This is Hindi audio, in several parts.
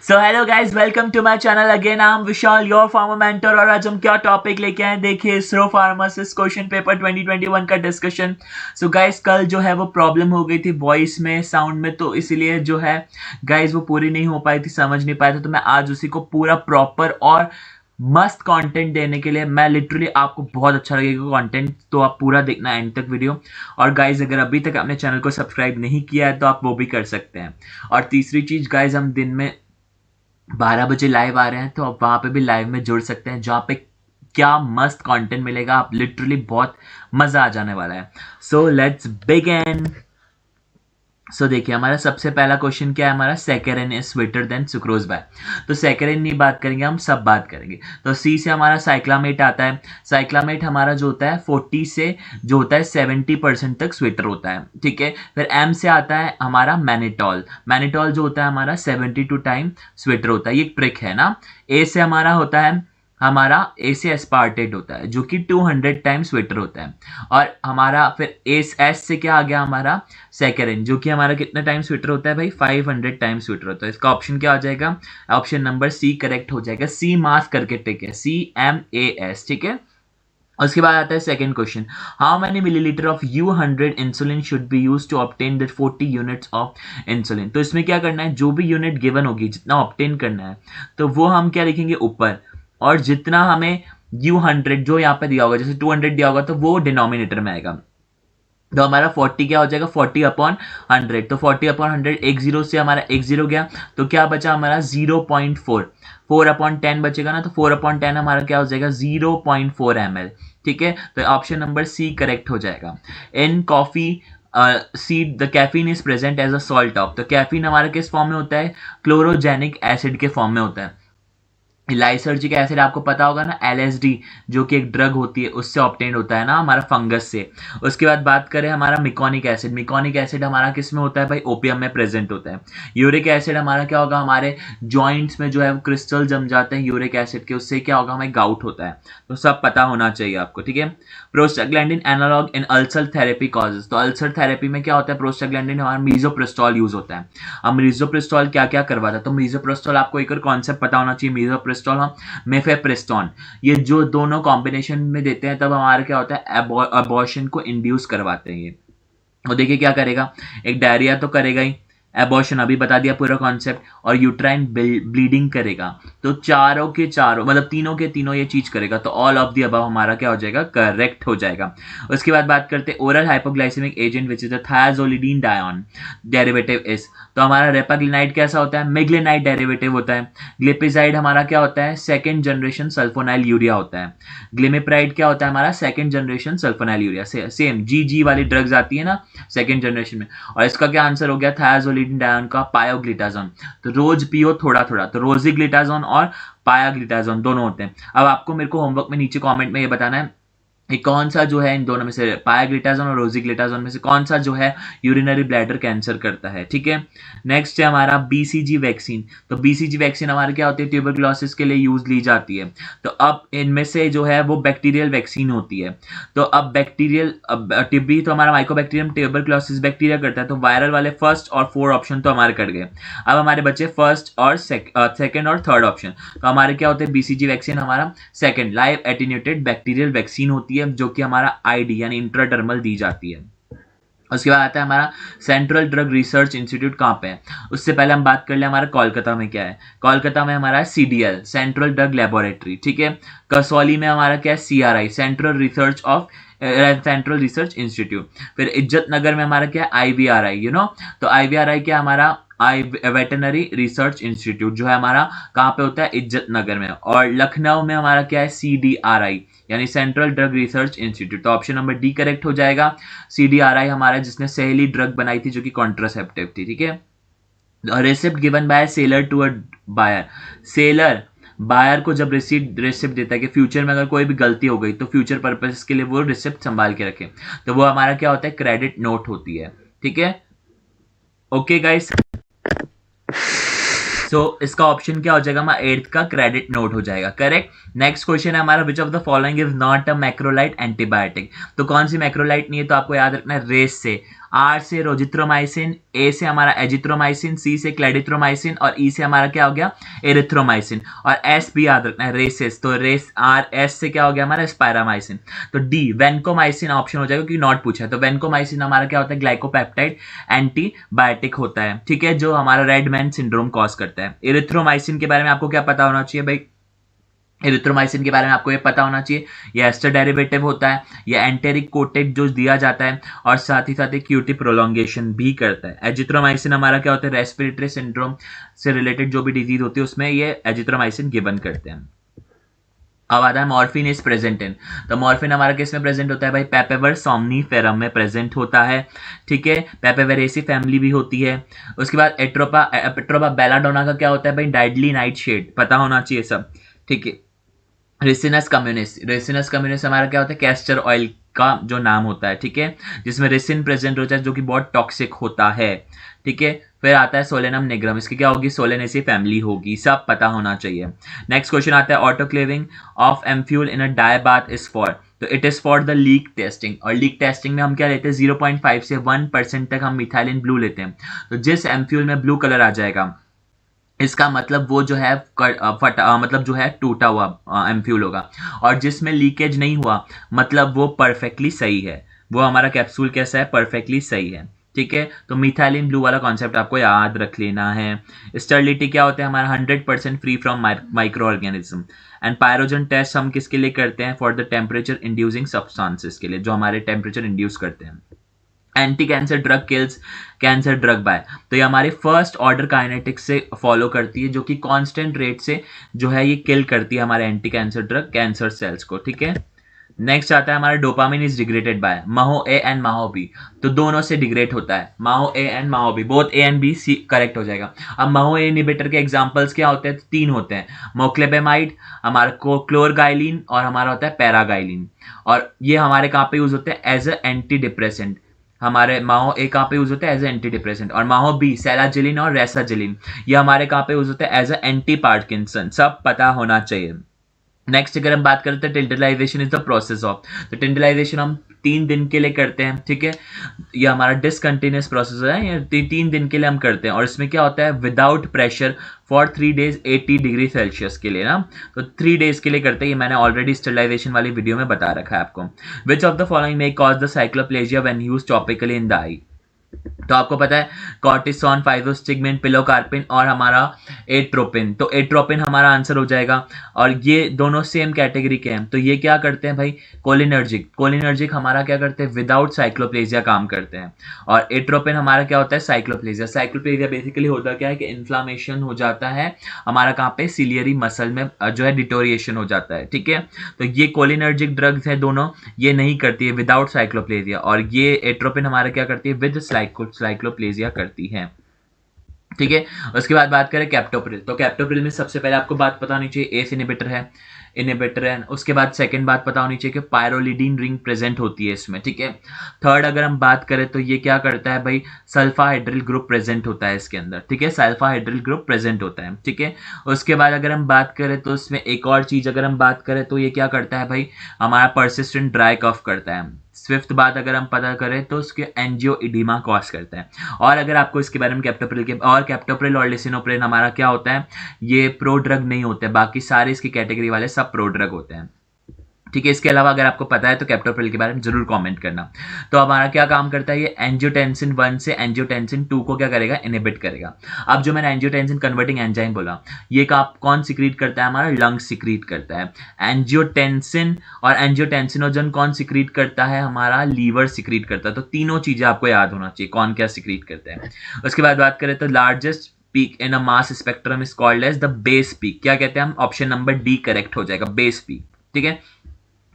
So hello guys, welcome to my channel again. I am Vishal, your farmer mentor. और आज हम क्या टॉपिक लेके आए देखिए, इसरो फार्मासिस्ट क्वेश्चन पेपर 2021 का डिस्कशन। सो गाइज, कल जो है वो प्रॉब्लम हो गई थी वॉइस में, साउंड में, तो इसलिए जो है गाइज वो पूरी नहीं हो पाई थी, समझ नहीं पाया था। तो मैं आज उसी को पूरा प्रॉपर और मस्त कंटेंट देने के लिए, मैं लिटरली आपको बहुत अच्छा लगेगा कंटेंट, तो आप पूरा देखना एंड तक वीडियो। और गाइज अगर अभी तक आपने चैनल को सब्सक्राइब नहीं किया है तो आप वो भी कर सकते हैं। और तीसरी चीज गाइज, हम दिन में 12 बजे लाइव आ रहे हैं, तो आप वहां पे भी लाइव में जुड़ सकते हैं, जहाँ पे क्या मस्त कंटेंट मिलेगा, आप लिटरली बहुत मजा आ जाने वाला है। So let's begin. सो देखिए, हमारा सबसे पहला क्वेश्चन क्या है, हमारा saccharin is sweeter than sucrose by. तो सैकरिन नहीं बात करेंगे, हम सब बात करेंगे। तो सी से हमारा साइक्लामेट आता है। साइक्लामेट हमारा जो होता है 40 से जो होता है 70% तक स्वीटर होता है, ठीक है। फिर एम से आता है हमारा मैनिटॉल। मैनिटॉल जो होता है हमारा 72 टाइम स्वीटर होता है, ये ट्रिक है ना। ए से हमारा होता है, हमारा ए से एस्पार्टेट होता है जो कि 200 टाइम स्वीटर होता है। और हमारा फिर एस से क्या आ गया, हमारा सैकरिन, जो कि हमारा कितना टाइम स्वीटर होता है भाई, 500 टाइम स्वीटर होता है। इसका ऑप्शन क्या हो जाएगा, ऑप्शन नंबर सी करेक्ट हो जाएगा। सी मास करके टिक है, CMAS, ठीक है। उसके बाद आता है second question, how many millilitre of U100 insulin should be use to obtain that 40 units of insulin. तो इसमें क्या करना है, जो भी यूनिट गिवन होगी, जितना ऑब्टेन करना है, तो वो हम क्या लिखेंगे ऊपर, और जितना हमें U100 जो यहाँ पे दिया होगा, जैसे 200 दिया होगा, तो वो डिनोमिनेटर में आएगा। तो हमारा 40 क्या हो जाएगा, 40/100। तो 40/100, एक जीरो से हमारा एक जीरो गया, तो क्या बचा हमारा 0.4। 4/10 बचेगा ना, तो 4/10 हमारा क्या हो जाएगा, 0.4 ml, ठीक है। तो ऑप्शन नंबर सी करेक्ट हो जाएगा। In coffee seed the caffeine is present as a salt of. तो कैफीन हमारा किस फॉर्म में होता है, क्लोरोजेनिक एसिड के फॉर्म में होता है। लाइसर्जिक एसिड आपको पता होगा ना, LSD, जो कि एक ड्रग होती है, उससे ऑब्टेन होता है ना हमारा फंगस से। उसके बाद बात करें हमारा मिकोनिक एसिड। मिकोनिक एसिड हमारा किस में होता है भाई, ओपियम में प्रेजेंट होता है। यूरिक एसिड हमारा क्या होगा, हमारे जॉइंट्स में जो है वो क्रिस्टल जम जाते हैं यूरिक एसिड के, उससे क्या होगा, हमें गाउट होता है। तो सब पता होना चाहिए आपको, ठीक है। प्रोस्टाग्लैंडिन एनालॉग इन अल्सर थेरेपी कॉजेज। तो अल्सर थेरेपी में क्या होता है, प्रोस्टाग्लैंडिन हमारा मीजोप्रेस्टॉल यूज होता है। अब मीजोप्रेस्टॉल क्या क्या करवाता है, तो मीजोप्रेस्टॉल आपको एक और कॉन्सेप्ट पता होना चाहिए, मीजोप्रेस्टॉल हम मेफेप्रेस्टोन, ये जो दोनों कॉम्बिनेशन में देते हैं, तब हमारा क्या होता है, अबॉर्शन को इंड्यूस करवाते हैं ये। और देखिए क्या करेगा, एक डायरिया तो करेगा ही, एबॉर्शन अभी बता दिया पूरा कॉन्सेप्ट, और यूट्राइन ब्लीडिंग करेगा। तो चारों के चारों, मतलब तीनों के तीनों ये चीज करेगा, तो ऑल ऑफ दी अबव हमारा क्या हो जाएगा, करेक्ट हो जाएगा। उसके बाद बात करते हैं oral hypoglycemic agent which is the thiazolidinedione, derivative is. तो हमारा रेपाग्लिनाइड कैसा होता है, मिग्लेनाइड डेरिवेटिव होता है। ग्लिपिजाइड हमारा क्या होता है, सेकेंड जनरेशन सल्फोनाइल यूरिया होता है। ग्लिमिप्राइड क्या होता है हमारा, second generation sulfonyl urea. Same GG वाली ड्रग्स आती है ना सेकेंड जनरेशन में। और इसका क्या आंसर हो गया, थायाजोलिडीन डायन का पायोग्लिटाजोन। तो रोज पियो थोड़ा थोड़ा, तो रोजीग्लिटाजोन और पायाग्लिटाजोन दोनों होते हैं। अब आपको मेरे को होमवर्क में नीचे कमेंट में ये बताना है कि कौन सा जो है इन दोनों में से, पायाग्लिटाजोन और रोजीग्लिटाजोन में से कौन सा जो है यूरिनरी ब्लैडर कैंसर करता है, ठीक है। नेक्स्ट है हमारा BCG वैक्सीन। तो BCG वैक्सीन हमारी क्या होती है, ट्यूबरक्लोसिस के लिए यूज ली जाती है। तो अब इनमें से जो है वो बैक्टीरियल वैक्सीन होती है। तो अब बैक्टीरियल, अब टिब्बी तो हमारा माइकोबैक्टीरियम ट्यूबरक्लोसिस बैक्टीरिया करता है, तो वायरल वाले फर्स्ट और 4 ऑप्शन तो हमारे कट गए। अब हमारे बचे फर्स्ट और सेकंड और थर्ड ऑप्शन। तो हमारे क्या होते हैं, BCG वैक्सीन हमारा second live attenuated bacterial vaccine होती है, जो कि हमारा ID यानी इंट्राडर्मल दी जाती है। उसके बाद आता है हमारा सेंट्रल ड्रग रिसर्च इंस्टीट्यूट कहाँ पे है। उससे पहले हम बात कर ले हमारा कोलकाता में क्या है। कोलकाता में हमारा CDL, सेंट्रल ड्रग लेबोरेटरी, ठीक है। कसौली में हमारा क्या है, CRI, सेंट्रल रिसर्च इंस्टीट्यूट। फिर इज्जत नगर में हमारा क्या है, IVRI, तो IVRI क्या हमारा, वेटनरी रिसर्च इंस्टीट्यूट, जो है हमारा कहाँ पे होता है, इज्जत नगर में। और लखनऊ में हमारा क्या है, CDRI यानी सेंट्रल ड्रग रिसर्च इंस्टीट्यूट। तो ऑप्शन नंबर डी करेक्ट हो जाएगा। CDRI हमारा जिसने सहेली ड्रग बनाई थी, जो कि कॉन्ट्रासेप्टिव थी, ठीक है। Receipt given by seller to a buyer. Seller buyer को जब रिसिप्ट देता है कि फ्यूचर में अगर कोई भी गलती हो गई, तो फ्यूचर पर्पस के लिए वो रिसिप्ट संभाल के रखे, तो वो हमारा क्या होता है, क्रेडिट नोट होती है, ठीक है। ओके गाइस, सो इसका ऑप्शन क्या हो जाएगा, हमारा 8th का क्रेडिट नोट हो जाएगा, करेक्ट। नेक्स्ट क्वेश्चन है हमारा, विच of the following is not a मैक्रोलाइट antibiotic. तो कौन सी मैक्रोलाइट नहीं है, तो आपको याद रखना है रेस से आर से रोजिथ्रोमाइसिन, ए से हमारा एजिथ्रोमाइसिन, सी से क्लेडिथ्रोमाइसिन और ई से हमारा क्या हो गया एरिथ्रोमाइसिन और एस भी याद रखना है रेसेस, तो रेस आर एस से क्या हो गया हमारा स्पायरामाइसिन। तो डी वेंकोमाइसिन ऑप्शन हो जाएगा क्योंकि नॉट पूछा है। तो वेंकोमाइसिन हमारा क्या होता है ग्लाइकोपेप्टाइड एंटीबायोटिक होता है, ठीक है, जो हमारा रेड मैन सिंड्रोम कॉज करता है। एरिथ्रोमाइसिन के बारे में आपको क्या पता होना चाहिए भाई, एरिथ्रोमाइसिन के बारे में आपको ये पता होना चाहिए ये एस्टर डेरिवेटिव होता है, ये एंटेरिक कोटेड जो दिया जाता है और साथ ही साथ एक क्यूटी प्रोलॉन्गेशन भी करता है। एजिथ्रोमाइसिन हमारा क्या होता है रेस्पिरेटरी सिंड्रोम से रिलेटेड जो भी डिजीज होती है उसमें ये एजिथ्रोमाइसिन गिवन करते हैं। अब आता है मॉर्फिन इज प्रेजेंट इन, तो मॉर्फिन हमारा किस में प्रेजेंट होता है भाई पेपेवर सोमनीफेरम में प्रेजेंट होता है, ठीक है, पेपेवेरेसी फैमिली भी होती है। उसके बाद एट्रोपा बेलाडोना का क्या होता है भाई डाइडली नाइट शेड, पता होना चाहिए सब, ठीक है। रेसिनस कम्युनिस हमारा क्या होता है कैस्टर ऑयल का जो नाम होता है, ठीक है, जिसमें रेसिन प्रेजेंट होता है जो कि बहुत टॉक्सिक होता है, ठीक है। फिर आता है सोलेनम निग्रम, इसकी क्या होगी सोलेनेसी फैमिली होगी, सब पता होना चाहिए। नेक्स्ट क्वेश्चन आता है autoclaving of ampoule in a dye bath is for, तो it is for the leak testing, और लीक टेस्टिंग में हम क्या लेते हैं 0.5 से 1% तक हम मिथाइलिन ब्लू लेते हैं। तो जिस एम्फ्यूल में ब्लू कलर आ जाएगा इसका मतलब वो जो है मतलब जो है टूटा हुआ एम्फ्यूल होगा, और जिसमें लीकेज नहीं हुआ मतलब वो परफेक्टली सही है, वो हमारा कैप्सूल कैसा है परफेक्टली सही है, ठीक है। तो मिथाइलिन ब्लू वाला कॉन्सेप्ट आपको याद रख लेना है। स्टर्लिटी क्या होता है हमारा 100% free from micro organism. And pyrogen test हम किसके लिए करते हैं for the temperature inducing substances के लिए, जो हमारे टेम्परेचर इंड्यूस करते हैं। Anti cancer drug kills cancer drug by, तो ये हमारी फर्स्ट ऑर्डर काइनेटिक्स से फॉलो करती है जो कि कांस्टेंट रेट से जो है ये किल करती है हमारे anti cancer drug cancer cells को, ठीक है। नेक्स्ट आता है हमारा डोपामिन इज डिग्रेडेड बाय माहो ए एंड माहो बी, तो दोनों से डिग्रेड होता है माहो ए एंड माहो B, both A and B C correct हो जाएगा। अब माहो ए इनहिबिटर के एग्जांपल्स क्या होते हैं, तो 3 होते हैं मोक्लेबेमाइड, हमारा क्लोरगाइलिन और हमारा होता है पैरागाइलिन, और ये हमारे कहाँ पे यूज होते हैं एज अ एंटी डिप्रेसेंट। हमारे माहो ए कहाँ पे यूज होता है एज एंटी डिप्रेसेंट, और माहो बी सेलाजिलिन और रेसाजिलिन ये हमारे कहाँ पे यूज होता है एज एंटी पार्किंसन, सब पता होना चाहिए। नेक्स्ट अगर हम बात करते हैं टेंडलाइजेशन इज द प्रोसेस ऑफ, तो टेंडलाइजेशन हम 3 दिन के लिए करते हैं, ठीक है, ये हमारा डिसकंटिन्यूस प्रोसेस है, ये 3 दिन के लिए हम करते हैं, और इसमें क्या होता है without pressure for 3 days 80 degree Celsius के लिए ना, तो 3 डेज के लिए करते हैं, ये मैंने ऑलरेडी स्टरलाइजेशन वाली वीडियो में बता रखा है आपको। Which of the following may cause the cycloplegia when used topically in the eye, तो आपको पता है कॉर्टिसोन, फाइजोस्टिगमिन, पिलोकार्पिन और हमारा एट्रोपिन, तो एट्रोपिन हमारा आंसर हो जाएगा, और ये दोनों सेम कैटेगरी के हैं। तो ये क्या करते हैं भाई कोलिनर्जिक हमारा क्या करते हैं विदाउट साइक्लोप्लेजिया काम करते हैं, और एट्रोपिन हमारा क्या होता है साइक्लोप्लेजिया बेसिकली होता क्या है कि इन्फ्लामेशन हो जाता है हमारा कहाँ पे सिलियरी मसल में जो है डिटोरिएशन हो जाता है, ठीक है। तो ये कोलिनर्जिक ड्रग्स है दोनों, ये नहीं करती है विदाउट साइक्लोप्लेजिया, और ये एट्रोपिन हमारा क्या करती है विद साइक्लोप्लेजिया करती है, ठीक है। उसके बाद बात करें कैप्टोप्रिल, तो कैप्टोप्रिल में सबसे पहले आपको बात पता होनी चाहिए एस इनहिबिटर है। उसके बाद सेकंड बात पता होनी चाहिए कि पायरोलिडीन रिंग प्रेजेंट होती है इसमें, ठीक है। थर्ड अगर हम बात करें तो ये क्या करता है भाई सल्फाहाइड्रिल ग्रुप प्रेजेंट होता है इसके अंदर, ठीक है, सल्फाहाइड्रिल ग्रुप प्रेजेंट होता है, ठीक है। उसके बाद अगर हम बात करें तो इसमें एक और चीज अगर हम बात करें तो ये क्या करता है भाई हमारा परसिस्टेंट ड्राई कफ करता है। फिफ्थ बात अगर हम पता करें तो उसके एंजियो इडीमा कॉज करता है। और अगर आपको इसके बारे में कैप्टोप्रिल और लिसिनोप्रिल हमारा क्या होता है ये प्रो ड्रग नहीं होते, बाकी सारे इसकी कैटेगरी वाले सब प्रो ड्रग होते हैं, ठीक है। इसके अलावा अगर आपको पता है तो कैप्टोप्रिल के बारे में जरूर कमेंट करना। तो हमारा क्या काम करता है ये एंजियोटेंसिन 1 से एंजियोटेंसिन 2 को क्या करेगा इनहिबिट करेगा। अब जो मैंने एंजियोटेंसिन कन्वर्टिंग एंजाइम बोला ये कौन सिक्रीट करता है हमारा लंग सिक्रीट करता है। एंजियोटेंसिन और एंजियोटेंसिनोजन कौन सिक्रीट करता है हमारा लीवर सिक्रीट करता है। तो तीनों चीजें आपको याद होना चाहिए कौन क्या सिक्रीट करते हैं। उसके बाद बात करें तो largest peak in a mass spectrum is called as the base peak, क्या कहते हैं हम ऑप्शन नंबर डी करेक्ट हो जाएगा बेस पीक, ठीक है।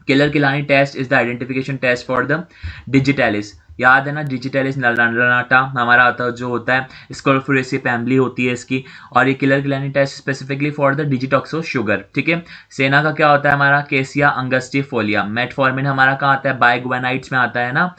Keller Killiani test is the identification test for the digitalis, याद है ना डिजिटैलिस लनाटा हमारा आता जो होता है स्कोरफुरेसी फैमिली होती है इसकी, और ये Keller Killiani test specifically for the digitoxose sugar, ठीक है। सेना का क्या होता है हमारा केसिया अंगस्टिफोलिया। मेटफॉर्मिन हमारा कहाँ आता है बाइगुएनाइट्स में आता है ना,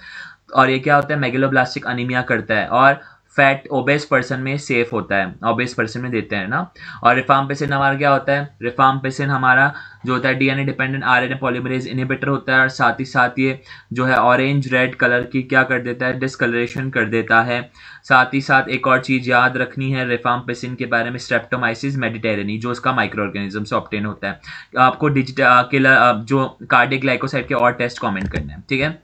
और ये क्या होता है मेगलोब्लास्टिक अनीमिया करता है। और फैट ओबेस पर्सन में सेफ होता है, ओबेस पर्सन में देते हैं ना। और रिफाम्पिसिन हमारा क्या होता है, रिफाम्पिसिन हमारा जो होता है DNA dependent RNA polymerase inhibitor होता है, और साथ ही साथ ये जो है ऑरेंज रेड कलर की क्या कर देता है, डिस्कलरेशन कर देता है। साथ ही साथ एक और चीज याद रखनी है रिफाम्पिसिन के बारे में, स्ट्रेप्टोमाइसिस मेडिटेरियनी, जो उसका माइक्रो ऑर्गेनिज्म से ऑब्टेन होता है। आपको डिजिटल किलर जो कार्डियक ग्लाइकोसाइड के और टेस्ट कमेंट करने हैं, ठीक है।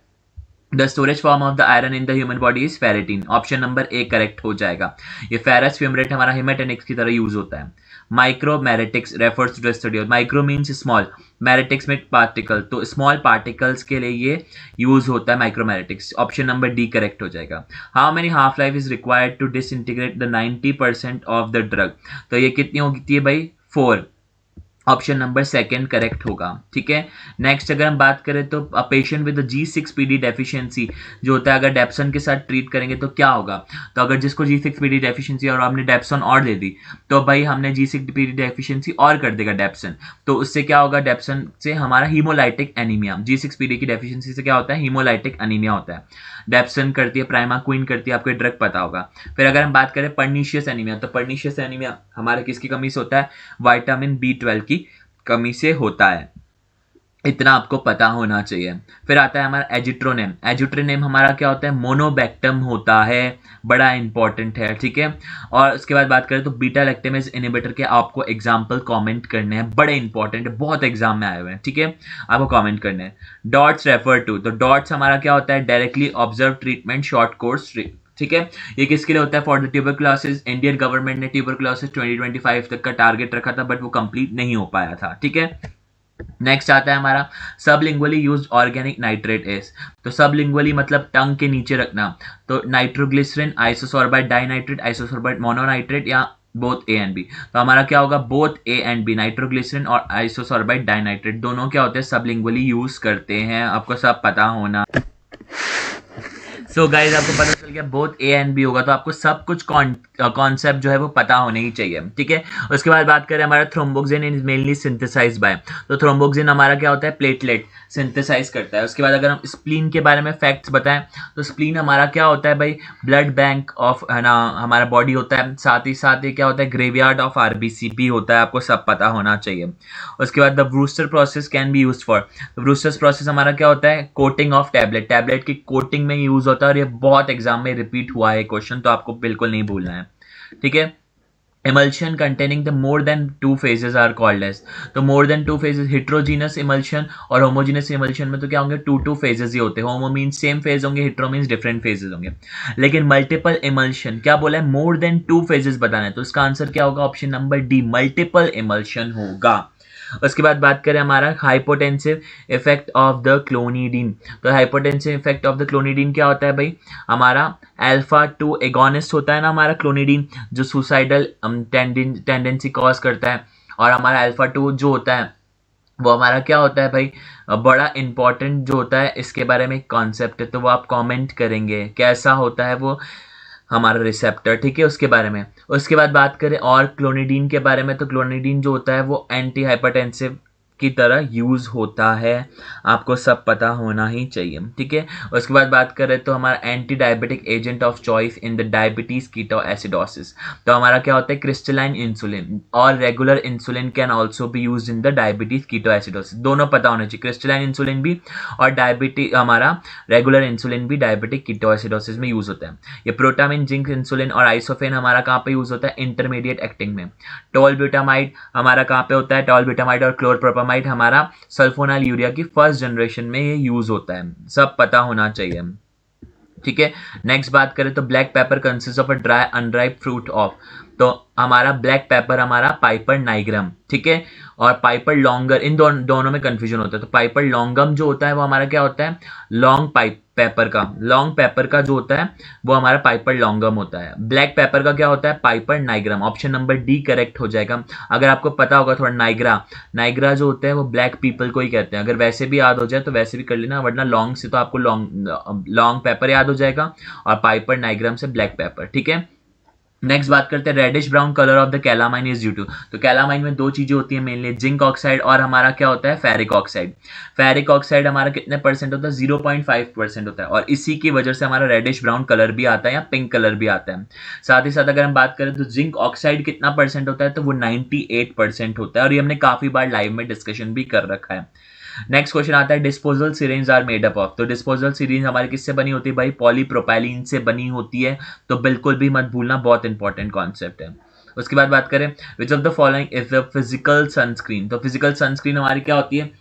The storage form of the iron in the human body is ferritin, option number A correct हो जाएगा। ये फेरस फ्यूमरेट हमारा हेमाटोनिक्स की तरह यूज होता है। Micromeritics refers to the study of, micro means small, meritics में पार्टिकल, तो स्मॉल पार्टिकल्स के लिए ये यूज होता है micromeritics, option number D correct हो जाएगा। How many half life is required to disintegrate the 90% of the drug, तो ये कितनी होती है भाई, 4, ऑप्शन नंबर सेकंड करेक्ट होगा, ठीक है। नेक्स्ट अगर हम बात करें तो a patient with G6PD deficiency जो होता है, अगर डेप्सन के साथ ट्रीट करेंगे तो क्या होगा, तो अगर जिसको G6PD डेफिशिएंसी और आपने डेप्सन और दे दी, तो भाई हमने G6PD डेफिशिएंसी और कर देगा डेप्सन, तो उससे क्या होगा, डेप्सन से हमारा हीमोलाइटिक एनीमिया, G6PD की डेफिशिएंसी से क्या होता है, हीमोलाइटिक एनीमिया होता है। डेप्सन करती है, प्राइमाक्विन करती है, आपको ड्रग पता होगा। फिर अगर हम बात करें पर्नीशियस एनीमिया, तो पर्नीशियस एनीमिया हमारे किसकी कमी से होता है, विटामिन B12 की कमी से होता है, इतना आपको पता होना चाहिए। फिर आता है हमारा एजिट्रोनेम, एजिट्रोनेम हमारा क्या होता है, मोनोबैक्टम होता है, बड़ा इंपॉर्टेंट है, ठीक है। और उसके बाद बात करें तो बीटा लैक्टेमेज इनहिबिटर के आपको एग्जांपल कमेंट करने हैं, बड़े इंपॉर्टेंट है, बहुत एग्जाम में आए हुए हैं, ठीक है, आपको कमेंट करने हैं। डॉट्स रेफर टू, तो डॉट्स हमारा क्या होता है, directly observe treatment short course, ठीक है। ये किसके लिए होता है, for the tuberculosis. Indian government ने ट्यूबरक्लोसिस 2025 तक का टारगेट रखा था, बट वो कंप्लीट नहीं हो पाया था, ठीक है। नेक्स्ट आता है हमारा sublingually used organic nitrates, तो सबलिंगुअली मतलब टंग के नीचे रखना, तो nitroglycerin, isosorbide dinitrate, isosorbide mononitrate, या बोथ ए एंड बी, तो हमारा क्या होगा, both A and B, nitroglycerin और आइसोसोर्बाइड डाइनाइट्रेट दोनों क्या होते हैं, सबलिंगुअली यूज करते हैं, आपको सब पता होना। सो गाइज आपको पता चल गया बोथ ए एंड बी होगा, तो आपको सब कुछ कॉन्सेप्ट जो है वो पता होने ही चाहिए, ठीक है। उसके बाद बात करें हमारा thromboxane is mainly synthesize by, तो थ्रोम्बोक्सिन हमारा क्या होता है, प्लेटलेट सिंथेसाइज करता है। उसके बाद अगर हम स्प्लीन के बारे में फैक्ट्स बताएं, तो स्प्लीन हमारा क्या होता है भाई, ब्लड बैंक ऑफ है ना हमारा बॉडी होता है, साथ ही साथ ये क्या होता है, ग्रेवयार्ड ऑफ RBC भी होता है, आपको सब पता होना चाहिए। उसके बाद the Brewster process can be used for, Brewster's process हमारा क्या होता है, कोटिंग ऑफ टैबलेट, टैबलेट की कोटिंग में यूज होता है, और ये बहुत एग्जाम में रिपीट हुआ है क्वेश्चन, तो आपको बिल्कुल नहीं भूलना है, ठीक है। emulsion containing the more than 2 phases are called as, तो more than 2 phases heterogeneous emulsion और homogeneous emulsion में तो क्या होंगे, 2 phases ही होते हैं, homo means same phase होंगे, hetero means different phases होंगे। लेकिन multiple emulsion क्या बोला है, more than 2 phases बताना है, तो इसका आंसर क्या होगा, option number D multiple emulsion होगा। उसके बाद बात करें हमारा hypotensive effect of the clonidine, तो hypotensive effect of the clonidine क्या होता है भाई, हमारा अल्फा 2 एगोनिस्ट होता है ना हमारा क्लोनिडीन, जो सुसाइडल टेंडेंसी कॉज करता है, और हमारा अल्फा 2 जो होता है वो हमारा क्या होता है भाई, बड़ा इंपॉर्टेंट जो होता है, इसके बारे में कॉन्सेप्ट है, तो वो आप कमेंट करेंगे कैसा होता है वो हमारा रिसेप्टर, ठीक है, उसके बारे में। उसके बाद बात करें और क्लोनिडीन के बारे में, तो क्लोनिडीन जो होता है वो एंटी हाइपरटेंसिव की तरह यूज होता है, आपको सब पता होना ही चाहिए, ठीक है। उसके बाद बात करें तो हमारा anti diabetic agent of choice in the diabetes ketoacidosis, तो हमारा क्या होता है, क्रिस्टलाइन इंसुलिन, और regular insulin can also be use in the diabetes ketoacidosis, दोनों पता होने चाहिए, क्रिस्टलाइन इंसुलिन भी और डायबिटिक हमारा रेगुलर इंसुलिन भी डायबिटिक कीटोएसिडोसिस में यूज होता है। ये प्रोटामिन, जिंक, इंसुलिन और आइसोफेन हमारा कहाँ पे यूज होता है, इंटरमीडिएट एक्टिंग में। टोलब्यूटामाइड हमारा कहाँ पे होता है, टोलब्यूटामाइड और क्लोरप्रोपामाइड हमारा सल्फोनाइल यूरिया की फर्स्ट जनरेशन में ये यूज होता है, सब पता होना चाहिए, ठीक है। नेक्स्ट बात करें तो black pepper consist of a dry unripe fruit of, तो हमारा ब्लैक पेपर हमारा पाइपर नाइग्रम, ठीक है, और पाइपर लॉन्गर, इन दोनों में कंफ्यूजन होता है, तो पाइपर लॉन्गम जो होता है वो हमारा क्या होता है, लॉन्ग पेपर का जो होता है वो हमारा पाइपर लॉन्गम होता है। ब्लैक पेपर का क्या होता है, Piper nigrum, option number D correct हो जाएगा। अगर आपको पता होगा थोड़ा, नाइग्रा जो होता है वो ब्लैक पीपल को ही कहते हैं, अगर वैसे भी याद हो जाए तो वैसे भी कर लेना, वरना लॉन्ग से तो आपको लॉन्ग पेपर याद हो जाएगा, और पाइपर नाइग्रम से ब्लैक पेपर, ठीक है। नेक्स्ट बात करते हैं reddish brown colour of the calamine is due to. तो कैलामाइन में दो चीजें होती है मेनली, जिंक ऑक्साइड और हमारा क्या होता है फेरिक ऑक्साइड। फेरिक ऑक्साइड हमारा कितने परसेंट होता है 0.5% होता है, और इसी की वजह से हमारा रेडिश ब्राउन कलर भी आता है या पिंक कलर भी आता है। साथ ही साथ अगर हम बात करें तो जिंक ऑक्साइड कितना परसेंट होता है, तो वो 98% होता है, और ये हमने काफी बार लाइव में डिस्कशन भी कर रखा है। नेक्स्ट क्वेश्चन आता है disposal syringe are made up of. तो डिस्पोजल सिरिंज हमारी किससे बनी होती है भाई, पॉलीप्रोपाइलीन से बनी होती है। तो बिल्कुल भी मत भूलना, बहुत इंपॉर्टेंट कॉन्सेप्ट है। उसके बाद बात करें विच of the following is the physical sunscreen. तो फिजिकल सनस्क्रीन हमारी क्या होती है,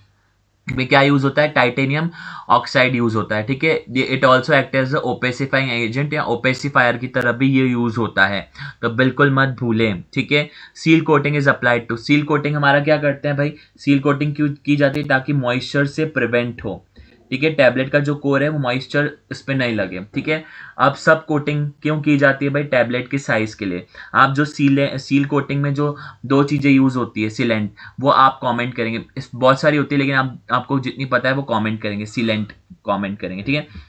में क्या यूज होता है, टाइटेनियम ऑक्साइड यूज होता है, ठीक है। ये it also act as opacifying agent या ओपेसिफायर की तरह भी ये यूज होता है, तो बिल्कुल मत भूलें, ठीक है। Seal coating is applied to. Seal coating हमारा क्या करते हैं भाई, सील कोटिंग क्यों की जाती है, ताकि मॉइस्चर से प्रिवेंट हो, ठीक है। टैबलेट का जो कोर है वो मॉइस्चर इस पे नहीं लगे, ठीक है। अब सब कोटिंग क्यों की जाती है भाई, टैबलेट के साइज के लिए। आप जो सील कोटिंग में जो दो चीजें यूज होती है, सीलेंट, वो आप कमेंट करेंगे, इस बहुत सारी होती है लेकिन आपको जितनी पता है वो कमेंट करेंगे, सीलेंट कमेंट करेंगे, ठीक है।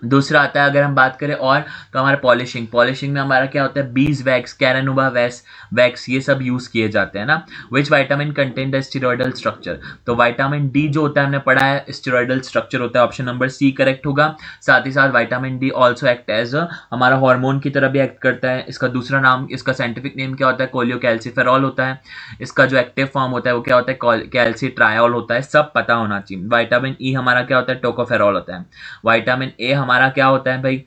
दूसरा आता है अगर हम बात करें और, तो हमारा पॉलिशिंग। पॉलिशिंग में हमारा क्या होता है, बीज वैक्स, कैरानुबा वैक्स, ये सब यूज किए जाते हैं ना। Which vitamin contain the steroidal structure. तो विटामिन डी जो होता है हमने पढ़ा है स्टेरॉयडल स्ट्रक्चर होता है, ऑप्शन नंबर सी करेक्ट होगा। साथ ही साथ vitamin D also act as हमारा हार्मोन की तरह भी एक्ट करता है। इसका दूसरा नाम, इसका साइंटिफिक नेम क्या होता है, कोलियोकैल्सिफेरॉल होता है। इसका जो एक्टिव फॉर्म होता है वो क्या होता है, कैल्सिट्रायोल होता है, सब पता होना चाहिए। विटामिन ई हमारा क्या होता है, टोकोफेरॉल होता है। विटामिन ए हमारा क्या होता है भाई,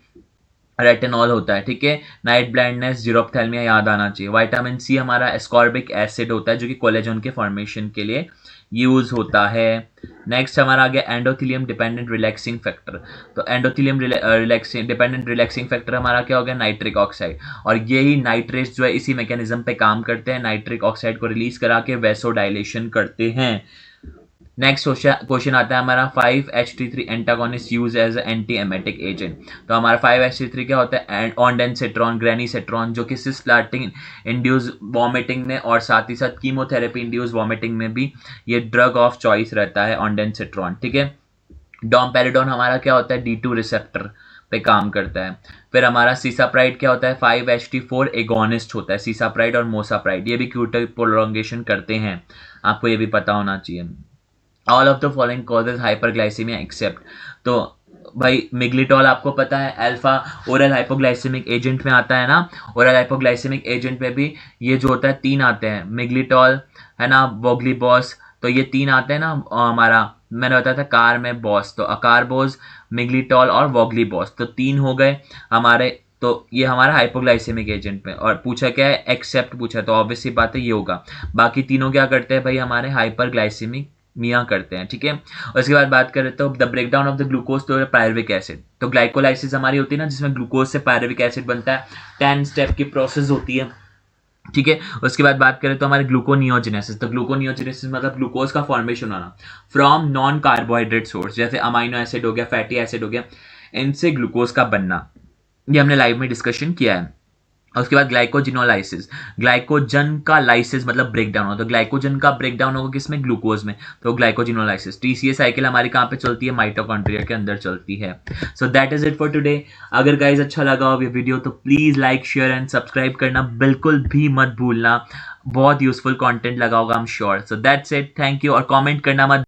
रेटिनॉल होता है, ठीक है। नाइट ब्लाइंडनेस, जीरोप्थेल्मिया याद आना चाहिए। विटामिन सी हमारा एस्कॉर्बिक एसिड होता है जो कि कोलेजन के फॉर्मेशन के लिए यूज होता है। नेक्स्ट हमारा आ गया एंडोथेलियम डिपेंडेंट रिलैक्सिंग फैक्टर। तो एंडोथेलियम डिपेंडेंट रिलैक्सिंग फैक्टर हमारा क्या हो गया, नाइट्रिक ऑक्साइड। और यही नाइट्रेट्स जो है इसी मैकेनिज्म पे काम करते हैं, नाइट्रिक ऑक्साइड को रिलीज करा के वेसोडाइलेशन करते हैं। नेक्स्ट क्वेश्चन आता है हमारा 5-HT3 antagonist use as anti emetic agent. तो हमारा 5-HT3 क्या होता है, ऑन्डेनसेट्रॉन, ग्रेनीसेट्रॉन, जो कि सिस्प्लाटिन इंड्यूस वॉमिटिंग में और साथ ही साथ कीमोथेरेपी इंड्यूस वॉमिटिंग में भी ये ड्रग ऑफ चॉइस रहता है ऑन्डेनसेट्रॉन, ठीक है। डोमपेरिडोन हमारा क्या होता है, D2 रिसेप्टर पे काम करता है। फिर हमारा सीसाप्राइड क्या होता है, 5-HT4 एगोनिस्ट होता है, सीसाप्राइड और मोसाप्राइड, ये भी क्यूटल प्रोलॉन्गेशन करते हैं, आपको ये भी पता होना चाहिए। All of the following causes hyperglycaemia except. तो भाई मिग्लिटॉल आपको पता है अल्फा ओरल हाइपोग्लाइसेमिक एजेंट में आता है ना। ओरल हाइपोग्लाइसेमिक एजेंट में भी ये जो होता है 3 आते हैं, मिग्लिटॉल है ना, वोग्लीबॉस, तो ये 3 आते हैं ना। हमारा मैंने बताया था कार में बॉस, तो अकारबोस, मिग्लिटॉल और वोग्लीबॉस, तो 3 हो गए हमारे। तो ये हमारा हाइपोग्लाइसेमिक एजेंट में, और पूछा क्या है, एक्सेप्ट पूछा, तो ऑब्वियसली बात है ये होगा। बाकी तीनों क्या करते हैं भाई, हमारे हाइपरग्लाइसेमिक मियाँ करते हैं, ठीक है। उसके बाद बात करें तो the breakdown of the glucose तो पायरुविक एसिड। तो ग्लाइकोलाइसिस हमारी होती है ना, जिसमें ग्लूकोज से पायरुविक एसिड बनता है, 10 स्टेप की प्रोसेस होती है, ठीक है। उसके बाद बात करें तो हमारे ग्लूकोनियोजेनेसिस। तो ग्लूकोनियोजेनेसिस मतलब ग्लूकोज का फॉर्मेशन होना फ्रॉम नॉन कार्बोहाइड्रेट सोर्स, जैसे अमाइनो एसिड हो गया, फैटी एसिड हो गया, इनसे ग्लूकोज का बनना, ये हमने लाइव में डिस्कशन किया है। उसके बाद ग्लाइकोजिनोलाइसिस, ग्लाइकोजन का लाइसिस मतलब ब्रेकडाउन हो, तो ग्लाइकोजन का ब्रेकडाउन होगा किसमें, ग्लूकोज में, तो ग्लाइकोजिनोलाइसिस। टीसीए साइकिल हमारी कहाँ पे चलती है, माइटोकॉन्ड्रिया के अंदर चलती है। So that is it for today. अगर गाइज अच्छा लगा हो ये वीडियो तो please like, share and subscribe करना बिल्कुल भी मत भूलना, बहुत यूजफुल कंटेंट लगा होगा, I am sure. So that's it, thank you, और कमेंट करना मत